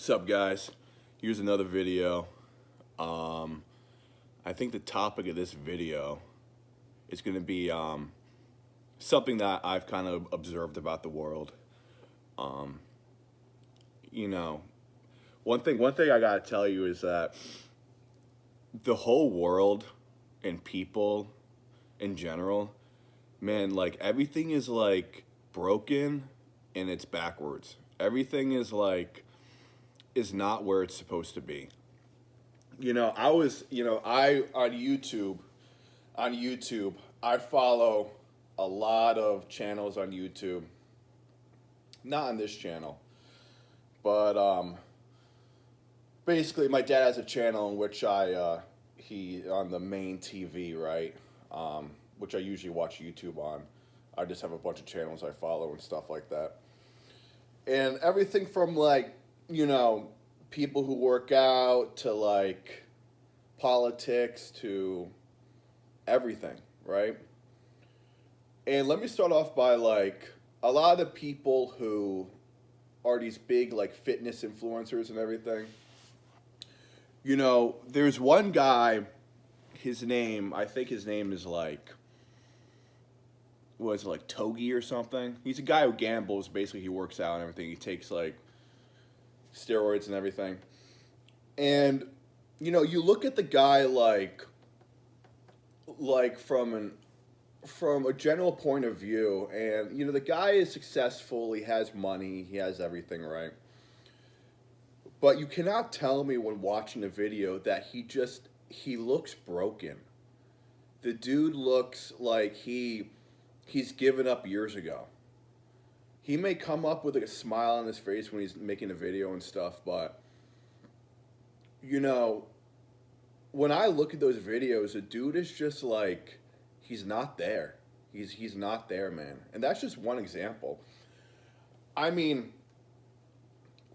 What's up, guys? Here's another video. I think the topic of this video is going to be something that I've kind of observed about the world. Um, you know, one thing I gotta tell you is that the whole world and people in general, man, like everything is like broken and it's backwards. Everything is not where it's supposed to be. I on YouTube, I follow a lot of channels on YouTube. Not on this channel, but basically my dad has a channel in which he on the main TV, right? Which I usually watch YouTube on. I just have a bunch of channels I follow and stuff like that. And everything from people who work out to like politics to everything, right? And let me start off by like a lot of the people who are these big like fitness influencers and everything. There's one guy, I think his name is like, was it like Togi or something? He's a guy who gambles, basically he works out and everything. He takes like steroids and everything. And you look at the guy like from a general point of view, and the guy is successful, he has money, he has everything, right? But you cannot tell me when watching a video that he looks broken. The dude looks like he's given up years ago. He may come up with like a smile on his face when he's making a video and stuff, but when I look at those videos, the dude is just like, he's not there. He's not there, man. And that's just one example. I mean,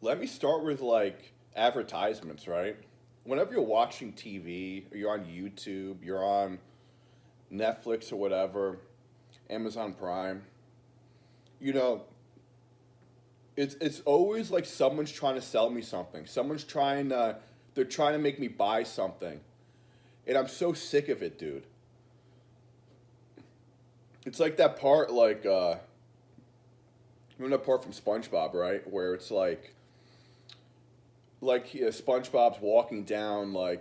let me start with like advertisements, right? Whenever you're watching TV or you're on YouTube, you're on Netflix or whatever, Amazon Prime, it's always like someone's trying to sell me something. They're trying to make me buy something. And I'm so sick of it, dude. It's like that part, remember that part from SpongeBob, right? Where it's like SpongeBob's walking down, I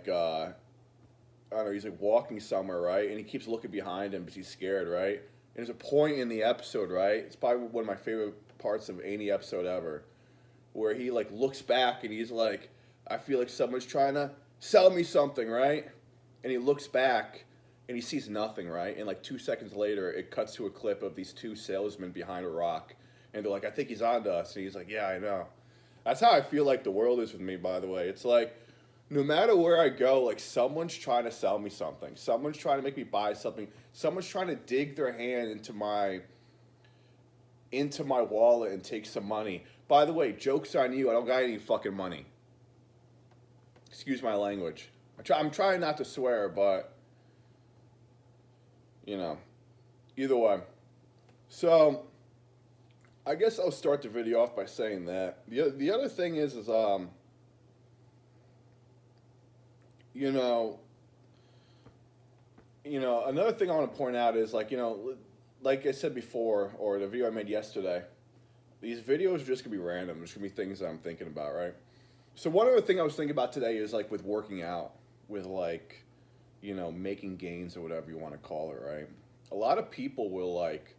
don't know, he's like walking somewhere, right? And he keeps looking behind him because he's scared, right? And there's a point in the episode, right? It's probably one of my favorite parts of any episode ever, where he like looks back and he's like, I feel like someone's trying to sell me something, right? And he looks back and he sees nothing, right? And like 2 seconds later, it cuts to a clip of these two salesmen behind a rock. And they're like, I think he's on to us. And he's like, yeah, I know. That's how I feel like the world is with me, by the way. It's like, no matter where I go, like someone's trying to sell me something. Someone's trying to make me buy something. Someone's trying to dig their hand into my wallet and take some money. By the way, joke's on you. I don't got any fucking money. Excuse my language. I'm trying not to swear, but either way. So I guess I'll start the video off by saying that. The other thing is another thing I want to point out is like I said before, or the video I made yesterday, these videos are just gonna be random. There's gonna be things that I'm thinking about, right? So one other thing I was thinking about today is like with working out, with like, making gains or whatever you want to call it, right? A lot of people will like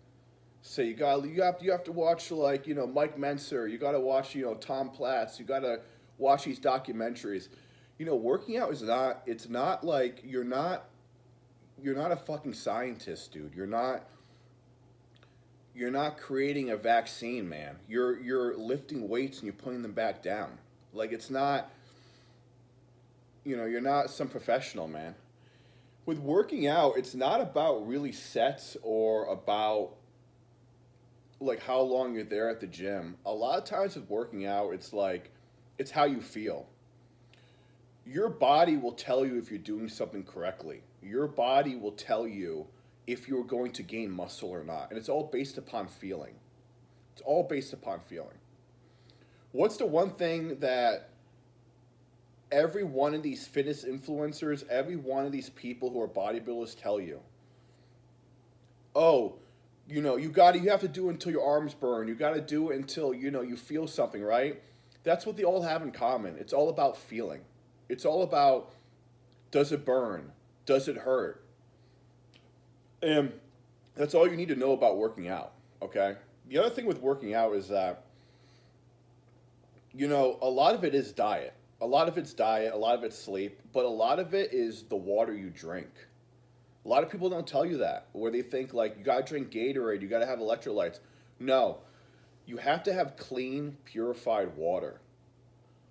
say you have to watch like Mike Menser, you got to watch Tom Platz, you got to watch these documentaries. Working out it's not like you're not a fucking scientist, dude. You're not creating a vaccine, man. You're lifting weights and you're putting them back down. Like it's not, you're not some professional, man. With working out, it's not about really sets or about like how long you're there at the gym. A lot of times with working out, it's how you feel. Your body will tell you if you're doing something correctly. Your body will tell you if you're going to gain muscle or not. And it's all based upon feeling. It's all based upon feeling. What's the one thing that every one of these fitness influencers, every one of these people who are bodybuilders tell you, oh, you have to do it until your arms burn. You got to do it until you feel something, right? That's what they all have in common. It's all about feeling. It's all about, does it burn? Does it hurt? And that's all you need to know about working out, okay? The other thing with working out is that, a lot of it is diet. A lot of it's diet, a lot of it's sleep, but a lot of it is the water you drink. A lot of people don't tell you that, where they think like you gotta drink Gatorade, you gotta have electrolytes. No, you have to have clean, purified water.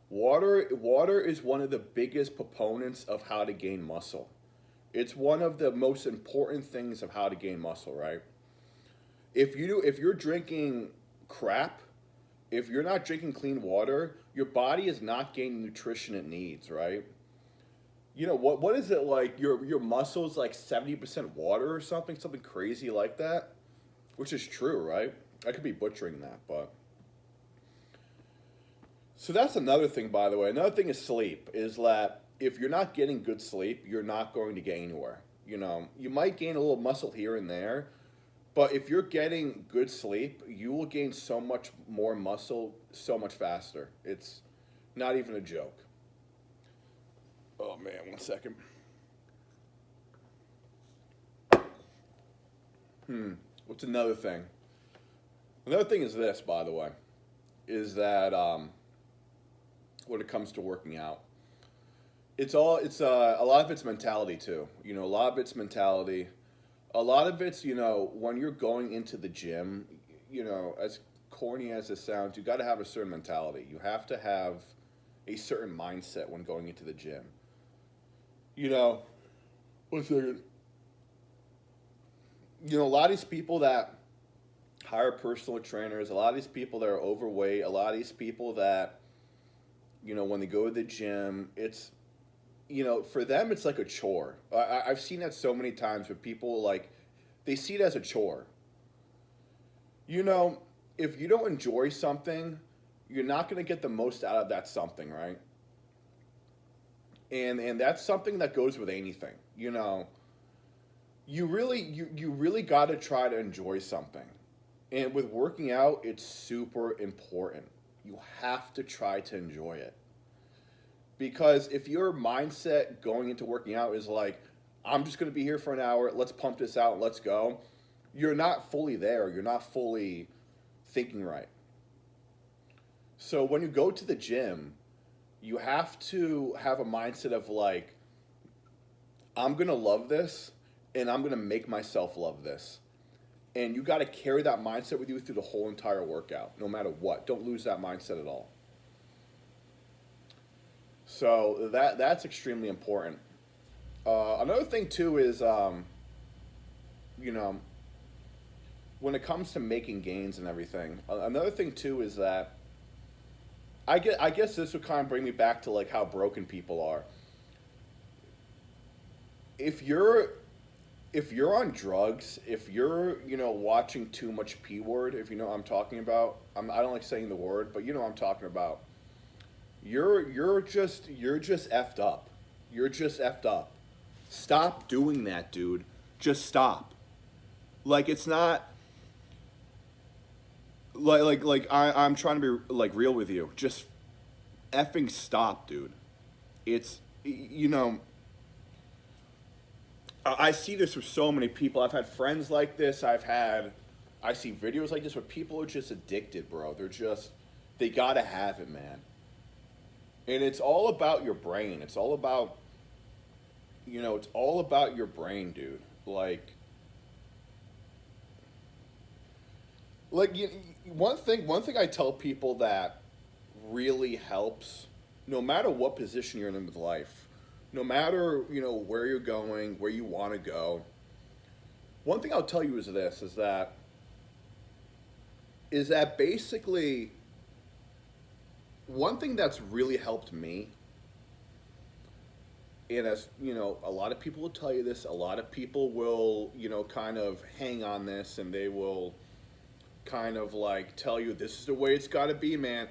Water is one of the biggest proponents of how to gain muscle. It's one of the most important things of how to gain muscle, right? If you're drinking crap, if you're not drinking clean water, your body is not gaining nutrition it needs, right? What is it like? Your muscles like 70% water or something crazy like that, which is true, right? I could be butchering that, but so that's another thing, by the way. Another thing is sleep. Is that if you're not getting good sleep, you're not going to get anywhere. You might gain a little muscle here and there, but if you're getting good sleep, you will gain so much more muscle so much faster. It's not even a joke. Oh man, 1 second. What's another thing? Another thing is this, by the way, is that when it comes to working out, it's a lot of it's mentality too. A lot of it's mentality. A lot of it's, when you're going into the gym, as corny as it sounds, you got to have a certain mentality. You have to have a certain mindset when going into the gym. 1 second. A lot of these people that hire personal trainers, a lot of these people that are overweight, a lot of these people that, when they go to the gym, it's, for them, it's like a chore. I've seen that so many times where people, like, they see it as a chore. If you don't enjoy something, you're not going to get the most out of that something, right? And that's something that goes with anything. You really got to try to enjoy something. And with working out, it's super important. You have to try to enjoy it. Because if your mindset going into working out is like, I'm just going to be here for an hour, let's pump this out, let's go, you're not fully there. You're not fully thinking right. So when you go to the gym, you have to have a mindset of like, I'm going to love this and I'm going to make myself love this. And you got to carry that mindset with you through the whole entire workout, no matter what. Don't lose that mindset at all. So that's extremely important. Another thing too is, when it comes to making gains and everything, another thing too is that I guess this would kind of bring me back to like how broken people are. If you're on drugs, if you're watching too much P word, if you know what I'm talking about, I don't like saying the word, but you know what I'm talking about. You're just effed up. You're just effed up. Stop doing that, dude. Just stop. Like it's not I'm trying to be like real with you. Just effing stop, dude. It's I see this with so many people. I've had friends like this. I see videos like this where people are just addicted, bro. They gotta have it, man. And it's all about your brain. It's all about, it's all about your brain, dude. Like one thing I tell people that really helps, no matter what position you're in with life, no matter, where you're going, where you want to go, one thing I'll tell you is this, is that basically one thing that's really helped me, and as a lot of people will tell you this, a lot of people will, kind of hang on this and they will kind of like tell you this is the way it's got to be, man,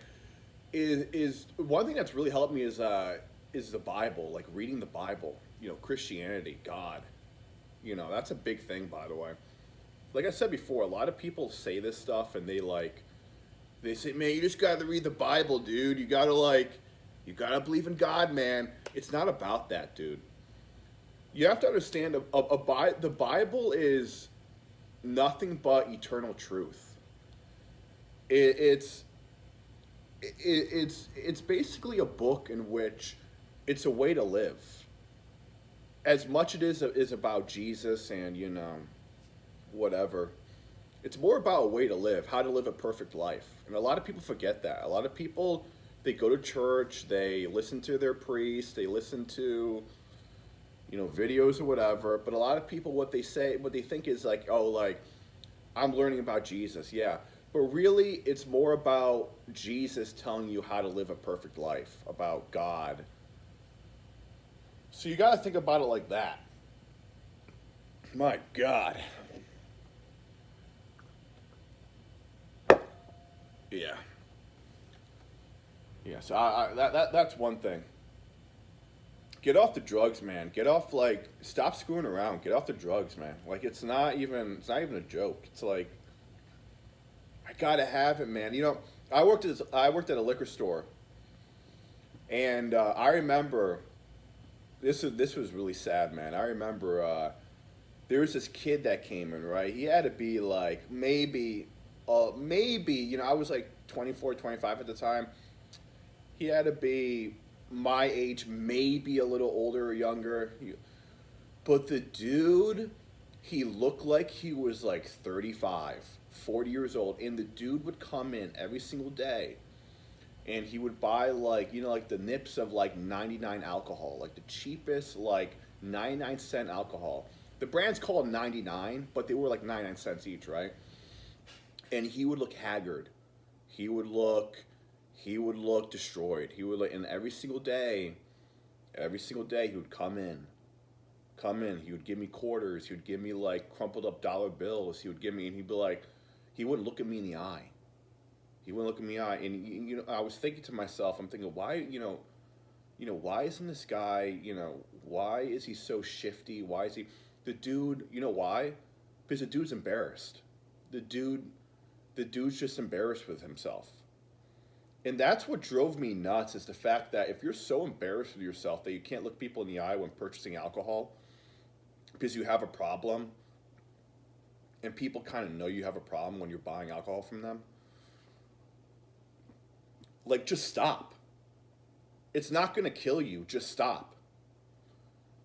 is one thing that's really helped me is is the Bible, like reading the Bible, Christianity, God. That's a big thing, by the way. Like I said before, a lot of people say this stuff and they say, man, you just got to read the Bible, dude. You got to believe in God, man. It's not about that, dude. You have to understand the Bible is nothing but eternal truth. It's it's basically a book in which it's a way to live. As much it is about Jesus and whatever. It's more about a way to live, how to live a perfect life. And a lot of people forget that. A lot of people, they go to church, they listen to their priest, they listen to videos or whatever, but a lot of people what they think is like, oh, like I'm learning about Jesus. Yeah. But really it's more about Jesus telling you how to live a perfect life, about God. So you got to think about it like that. My God. Yeah. Yeah, so that's one thing. Get off the drugs, man. Get off stop screwing around. Get off the drugs, man. Like it's not even a joke. It's like I gotta have it, man. I worked at a liquor store, and I remember this was really sad, man. I remember there was this kid that came in, right? He had to be like maybe I was like 24, 25 at the time. He had to be my age, maybe a little older or younger. But the dude, he looked like he was like 35, 40 years old. And the dude would come in every single day. And he would buy like the nips of like 99 alcohol. Like the cheapest, like 99-cent alcohol. The brand's called 99, but they were like 99 cents each, right? And he would look haggard. He would look destroyed. And every single day, he would come in. He would give me quarters. He would give me like crumpled up dollar bills. He would give me, and he'd be like, he wouldn't look at me in the eye. And I was thinking to myself, I'm thinking, why, why isn't this guy, why is he so shifty? Why is he, the dude, why? Because the dude's embarrassed. The dude's just embarrassed with himself. And that's what drove me nuts, is the fact that if you're so embarrassed with yourself that you can't look people in the eye when purchasing alcohol because you have a problem, and people kind of know you have a problem when you're buying alcohol from them, like, just stop. It's not going to kill you. Just stop.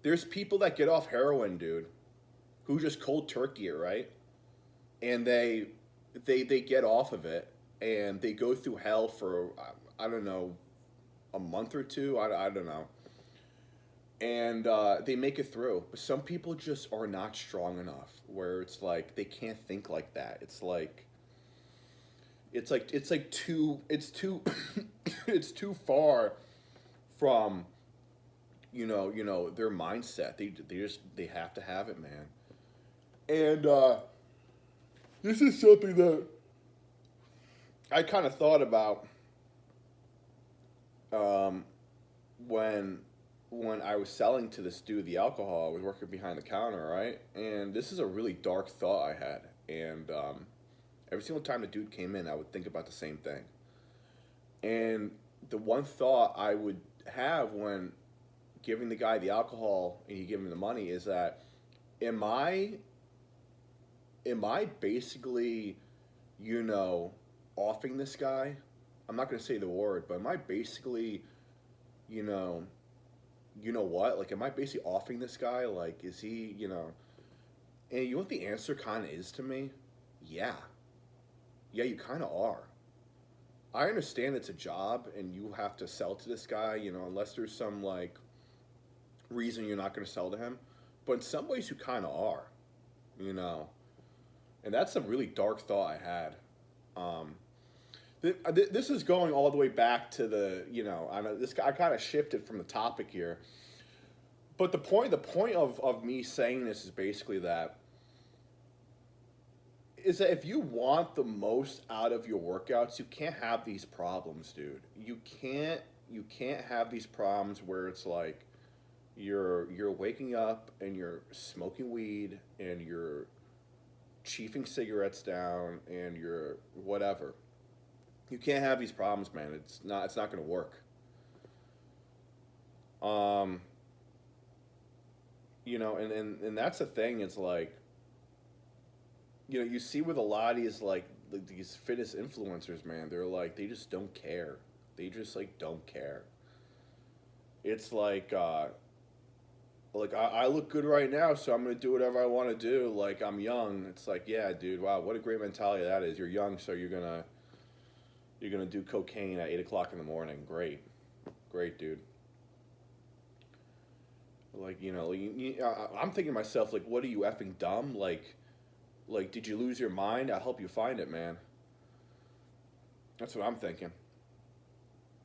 There's people that get off heroin, dude, who just cold turkey it, right? And they get off of it, and they go through hell for, I don't know, a month or two. I don't know. And they make it through. But some people just are not strong enough, where it's like they can't think like that. It's too it's too far from their mindset. They have to have it, man. And this is something that I kind of thought about when I was selling to this dude the alcohol. I was working behind the counter, right? And this is a really dark thought I had. And every single time the dude came in, I would think about the same thing. And the one thought I would have when giving the guy the alcohol and he gave me the money is that, am I basically, offing this guy? I'm not going to say the word, but am I basically, what? Like, am I basically offing this guy? Like, is he, And you know what the answer kind of is to me? Yeah. Yeah, you kind of are. I understand it's a job and you have to sell to this guy, unless there's some, like, reason you're not going to sell to him. But in some ways you kind of are, And that's a really dark thought I had. This is going all the way back to the, I kind of shifted from the topic here. But the point of me saying this is basically that if you want the most out of your workouts, you can't have these problems, dude. You can't you can't have these problems where it's like you're waking up and you're smoking weed and you're chiefing cigarettes down and you're whatever. You can't have these problems, man. It's not going to work. Um, and that's the thing. It's like, you see with a lot of these like these fitness influencers, man. They're like they just don't care. They just like don't care. It's like I look good right now, so I'm gonna do whatever I want to do. Like I'm young. It's like, yeah, dude. Wow, what a great mentality that is. You're young, so you're gonna do cocaine at 8 o'clock in the morning. Great, great, dude. Like I'm thinking to myself, like, what are you effing dumb? Like, did you lose your mind? I'll help you find it, man. That's what I'm thinking.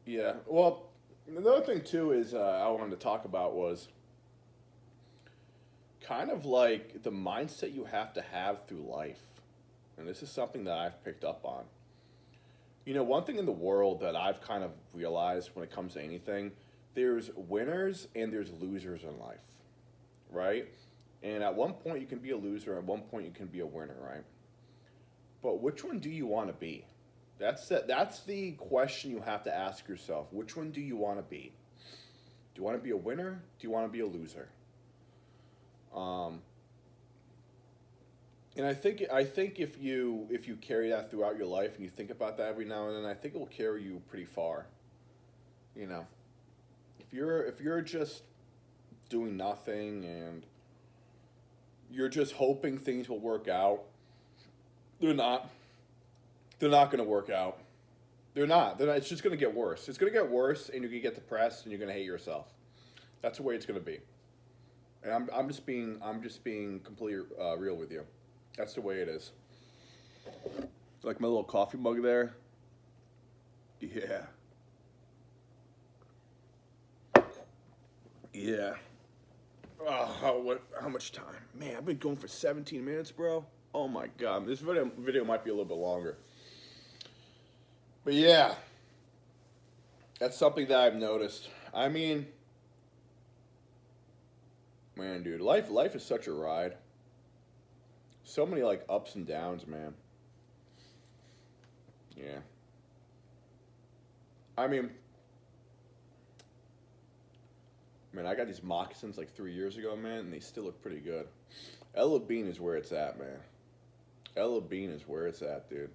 Yeah. Well, another thing too is I wanted to talk about was kind of like the mindset you have to have through life. And this is something that I've picked up on. One thing in the world that I've kind of realized when it comes to anything, there's winners and there's losers in life, right? And at one point you can be a loser, at one point you can be a winner, right? But which one do you want to be? That's the question you have to ask yourself. Which one do you want to be? Do you want to be a winner? Do you want to be a loser? Um, and I think if you carry that throughout your life and you think about that every now and then, I think it will carry you pretty far. You know, if you're just doing nothing and you're just hoping things will work out, they're not. They're not going to work out. They're not. They're not. It's just going to get worse. It's going to get worse, and you're going to get depressed, and you're going to hate yourself. That's the way it's going to be. And I'm just being completely real with you. That's the way it is. Like my little coffee mug there. Yeah. Yeah. Oh, how much time? Man, I've been going for 17 minutes, bro. Oh my god, this video might be a little bit longer. But yeah, that's something that I've noticed. I mean, man, dude, life is such a ride. So many like ups and downs, man. Yeah. I mean, man, I got these moccasins like 3 years ago, man, and they still look pretty good. Ella Bean is where it's at, man. Ella Bean is where it's at, dude.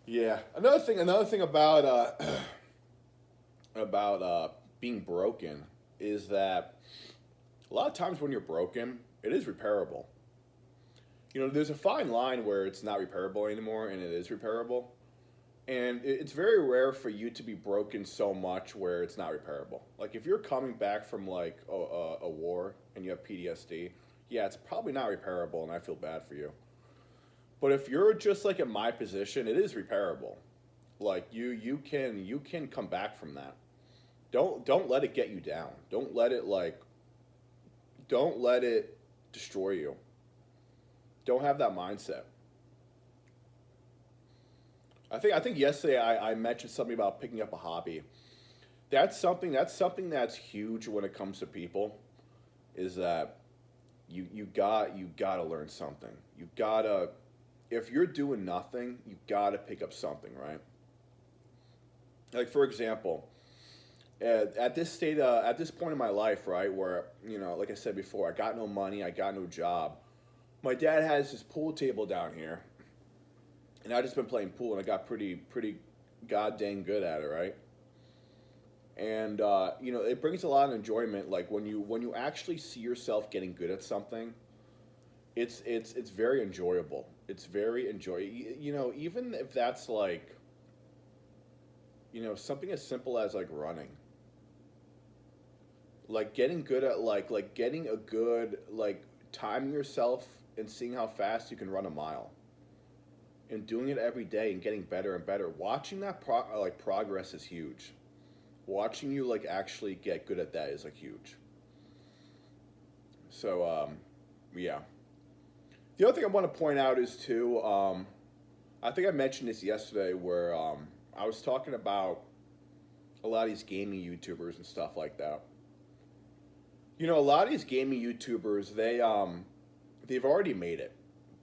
Yeah. Another thing about being broken is that a lot of times when you're broken, it is repairable. There's a fine line where it's not repairable anymore and it is repairable. And it's very rare for you to be broken so much where it's not repairable. Like if you're coming back from like a war and you have PTSD, yeah, it's probably not repairable, and I feel bad for you. But if you're just like in my position, it is repairable. Like you can come back from that. Don't let it get you down. Don't let it destroy you. Don't have that mindset. I think yesterday I mentioned something about picking up a hobby. That's huge when it comes to people, is that you gotta learn something. You gotta If you're doing nothing, you gotta pick up something, right? Like for example, at this point in my life, right, where like I said before, I got no money, I got no job. My dad has his pool table down here, and I just been playing pool, and I got pretty god dang good at it, right? And it brings a lot of enjoyment. Like when you actually see yourself getting good at something, it's very enjoyable. It's very even if that's like something as simple as like running, like getting good at like getting a good like timing yourself and seeing how fast you can run a mile, and doing it every day and getting better and better. Watching that progress is huge. Watching you like actually get good at that is like huge. So yeah. The other thing I want to point out is too, I think I mentioned this yesterday, where I was talking about a lot of these gaming YouTubers and stuff like that. You know, a lot of these gaming YouTubers, they've already made it.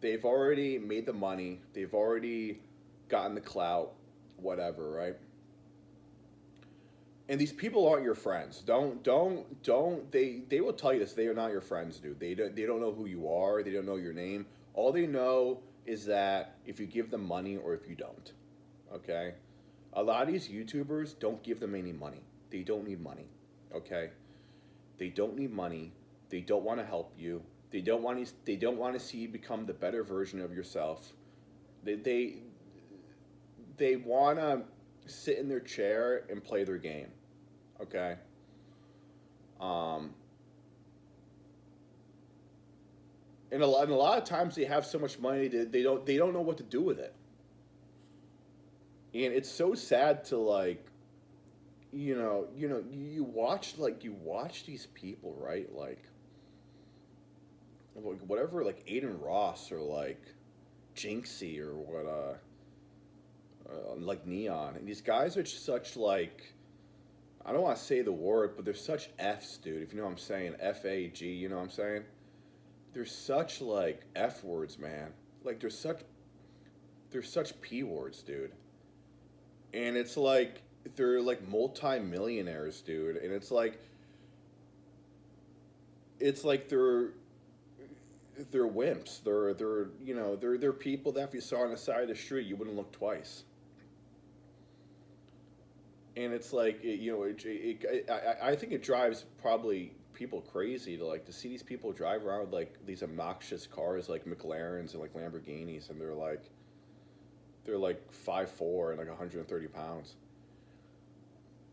They've already made the money. They've already gotten the clout, whatever, right? And these people aren't your friends. Don't. They will tell you this. They are not your friends, dude. They don't know who you are. They don't know your name. All they know is that if you give them money or if you don't. Okay? A lot of these YouTubers don't give them any money. They don't need money. Okay? They don't need money. They don't want to help you. They don't want to see you become the better version of yourself. They want to sit in their chair and play their game. Okay? Um, and a lot of times they have so much money that they don't know what to do with it. And it's so sad to like, you watch these people, right? Like whatever, like Aiden Ross or like Jinxie or what, like Neon. And these guys are just such like, I don't want to say the word, but they're such F's, dude. If you know what I'm saying, FAG. You know what I'm saying? They're such like F words, man. Like they're such P words, dude. And it's like they're like multi-millionaires, dude. And it's like they're wimps. They're people that if you saw on the side of the street, you wouldn't look twice. And it's like I think it drives probably people crazy to see these people drive around with like these obnoxious cars like McLarens and like Lamborghinis, and they're like 5'4" and like 130 pounds.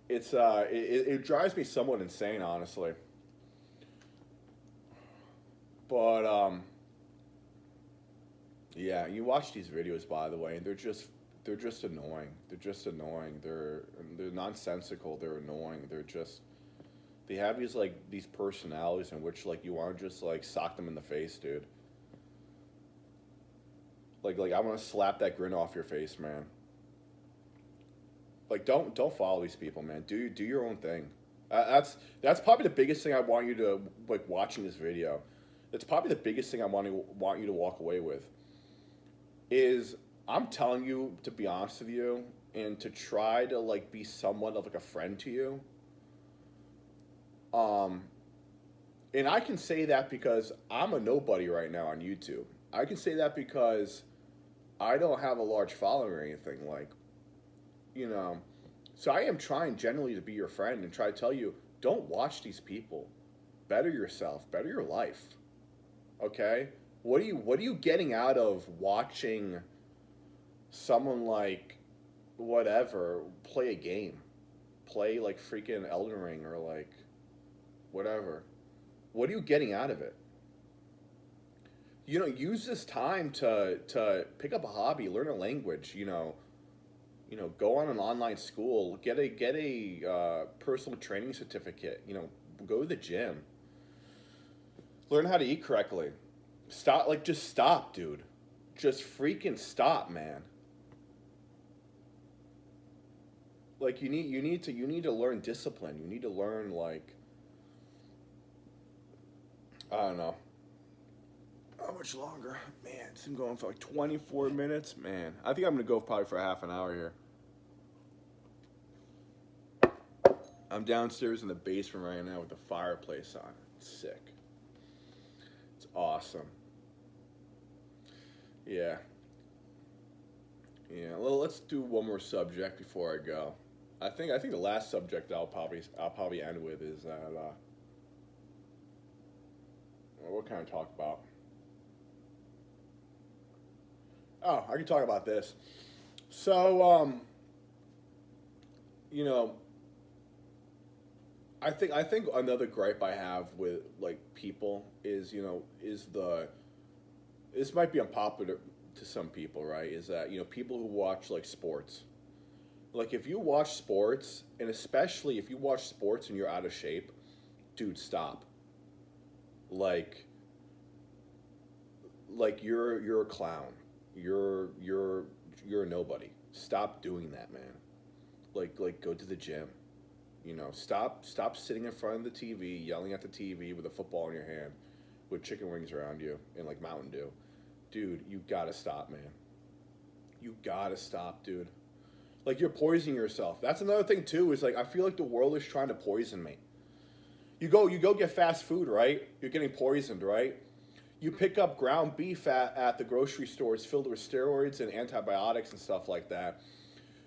It drives me somewhat insane, honestly. But yeah, you watch these videos, by the way, and they're just annoying. They're just annoying. They're nonsensical. They're annoying. They have these personalities in which like you want to just like sock them in the face, dude. Like I want to slap that grin off your face, man. Like don't follow these people, man. Do your own thing. That's probably the biggest thing I want you to like watching this video. That's probably the biggest thing I want you to walk away with is I'm telling you to be honest with you and to try to like be somewhat of like a friend to you. Um, and I can say that because I'm a nobody right now on YouTube. I can say that because I don't have a large following or anything you know. So I am trying generally to be your friend and try to tell you, don't watch these people. Better yourself, better your life. Okay? What are you getting out of watching someone like whatever play a game? Play like freaking Elden Ring or like whatever. What are you getting out of it? Use this time to pick up a hobby, learn a language, go on an online school, get a personal training certificate, go to the gym, learn how to eat correctly. Stop, like just stop, dude. Just freaking stop, man. Like you need to learn discipline. You need to learn like I don't know. How much longer? Man, it's been going for like 24 minutes. Man, I think I'm gonna go probably for half an hour here. I'm downstairs in the basement right now with the fireplace on. It's sick. It's awesome. Yeah. Yeah. Well, let's do one more subject before I go. I think the last subject I'll probably end with is that what can I talk about? Oh, I can talk about this. So you know, I think another gripe I have with like people is this might be unpopular to some people, right? Is that people who watch like sports, like if you watch sports, and especially if you watch sports and you're out of shape, dude, stop. Like you're a clown. You're you're a nobody. Stop doing that, man. Like go to the gym. Stop sitting in front of the TV, yelling at the TV with a football in your hand, with chicken wings around you and like Mountain Dew. Dude, you gotta stop, man. You gotta stop, dude. Like you're poisoning yourself. That's another thing too. Is like I feel like the world is trying to poison me. You go get fast food, right? You're getting poisoned, right? You pick up ground beef at the grocery store. It's filled with steroids and antibiotics and stuff like that.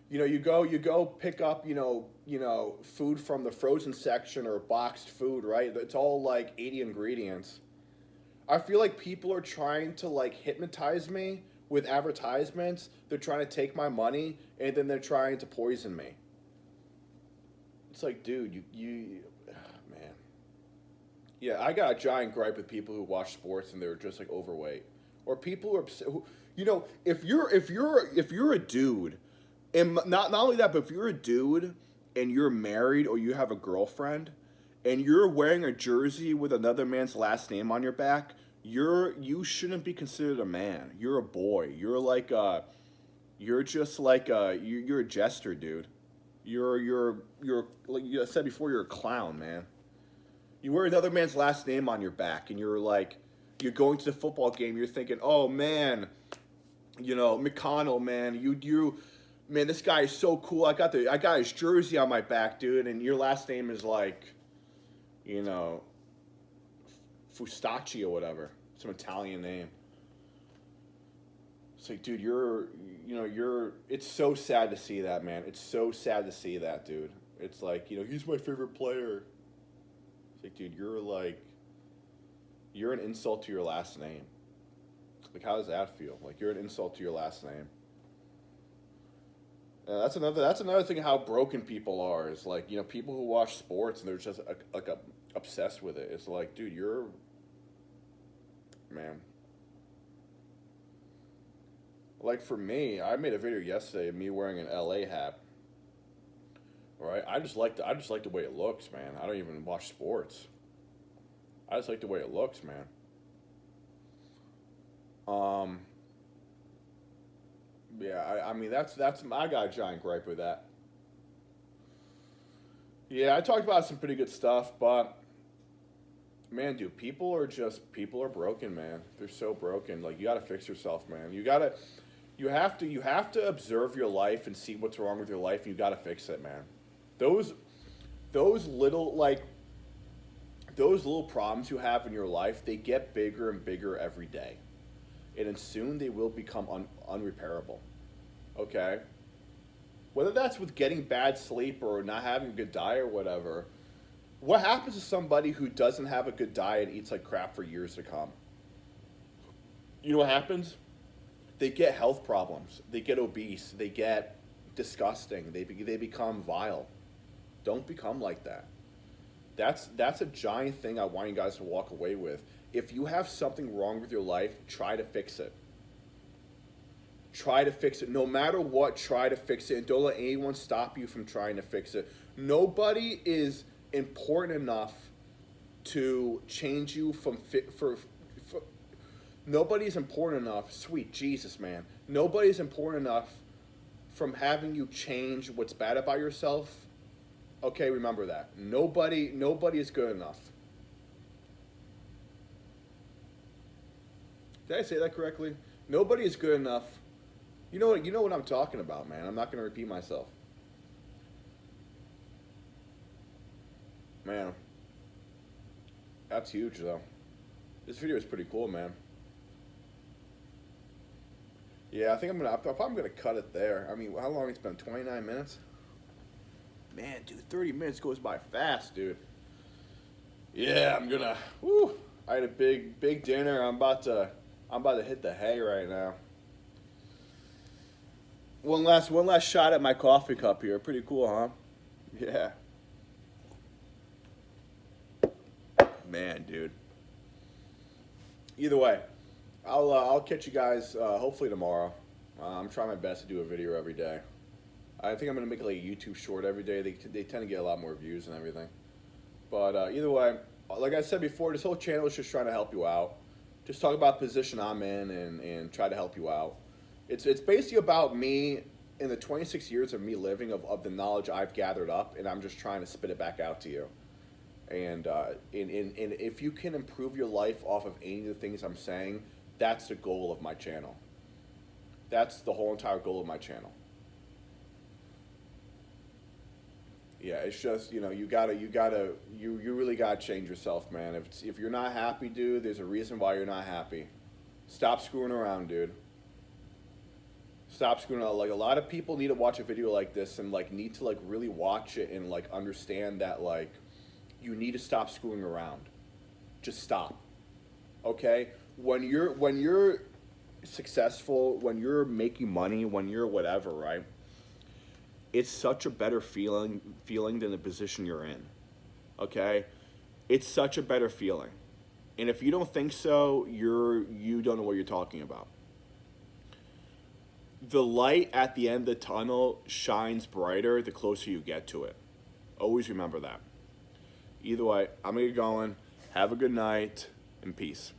You go pick up, food from the frozen section or boxed food, right? It's all like 80 ingredients. I feel like people are trying to like hypnotize me with advertisements. They're trying to take my money and then they're trying to poison me. It's like, dude, man. Yeah, I got a giant gripe with people who watch sports and they're just like overweight, or people who are, if you're a dude, and not only that, but if you're a dude and you're married or you have a girlfriend, and you're wearing a jersey with another man's last name on your back, you shouldn't be considered a man. You're a boy. You're a jester, dude. You're like you said before, you're a clown, man. You wear another man's last name on your back, and you're going to the football game. You're thinking, oh man, McConnell, man, man, this guy is so cool. I got his jersey on my back, dude, and your last name is like, Fustacci or whatever, some Italian name. It's like, dude, it's so sad to see that, man. It's so sad to see that, dude. It's like, he's my favorite player. It's like, dude, you're an insult to your last name. Like, how does that feel? Like, you're an insult to your last name. That's another thing how broken people are. Is like, people who watch sports and they're just obsessed with it. It's like, dude, man. Like for me, I made a video yesterday of me wearing an LA hat. Right? I just like the way it looks, man. I don't even watch sports. I just like the way it looks, man. Yeah, I mean that's I got a giant gripe with that. Yeah, I talked about some pretty good stuff, but man, dude, people are broken, man. They're so broken. Like you got to fix yourself, man. You have to observe your life and see what's wrong with your life, and you got to fix it, man. Those little problems you have in your life, they get bigger and bigger every day. And then soon they will become unrepairable. Okay? Whether that's with getting bad sleep or not having a good diet or whatever, what happens to somebody who doesn't have a good diet and eats like crap for years to come? You know what happens? They get health problems. They get obese. They get disgusting. They become vile. Don't become like that. That's a giant thing I want you guys to walk away with. If you have something wrong with your life, try to fix it. Try to fix it. No matter what, try to fix it. And don't let anyone stop you from trying to fix it. Nobody is important enough to change you from nobody's important enough. Sweet Jesus, man. Nobody's important enough from having you change what's bad about yourself. Okay, remember that. Nobody is good enough. Did I say that correctly? Nobody is good enough. You know what I'm talking about, man. I'm not going to repeat myself. Man. That's huge, though. This video is pretty cool, man. Yeah, I think I'm probably going to cut it there. I mean, how long it's been? 29 minutes? Man, dude, 30 minutes goes by fast, dude. Yeah, I had a big dinner. I'm about to hit the hay right now. One last shot at my coffee cup here. Pretty cool, huh? Yeah. Man, dude. Either way, I'll catch you guys hopefully tomorrow. I'm trying my best to do a video every day. I think I'm gonna make like a YouTube short every day. They tend to get a lot more views and everything. But either way, like I said before, this whole channel is just trying to help you out. Just talk about the position I'm in and try to help you out. It's basically about me in the 26 years of me living, of the knowledge I've gathered up, and I'm just trying to spit it back out to you. And if you can improve your life off of any of the things I'm saying, that's the goal of my channel. That's the whole entire goal of my channel. Yeah, it's just, you really gotta change yourself, man. If you're not happy, dude, there's a reason why you're not happy. Stop screwing around, dude. Stop screwing around. Like, a lot of people need to watch a video like this and like need to like really watch it and like understand that like you need to stop screwing around. Just stop. Okay? When you're successful, when you're making money, when you're whatever, right? It's such a better feeling than the position you're in. Okay? It's such a better feeling. And if you don't think so, you don't know what you're talking about. The light at the end of the tunnel shines brighter the closer you get to it. Always remember that. Either way, I'm gonna get going. Have a good night and peace.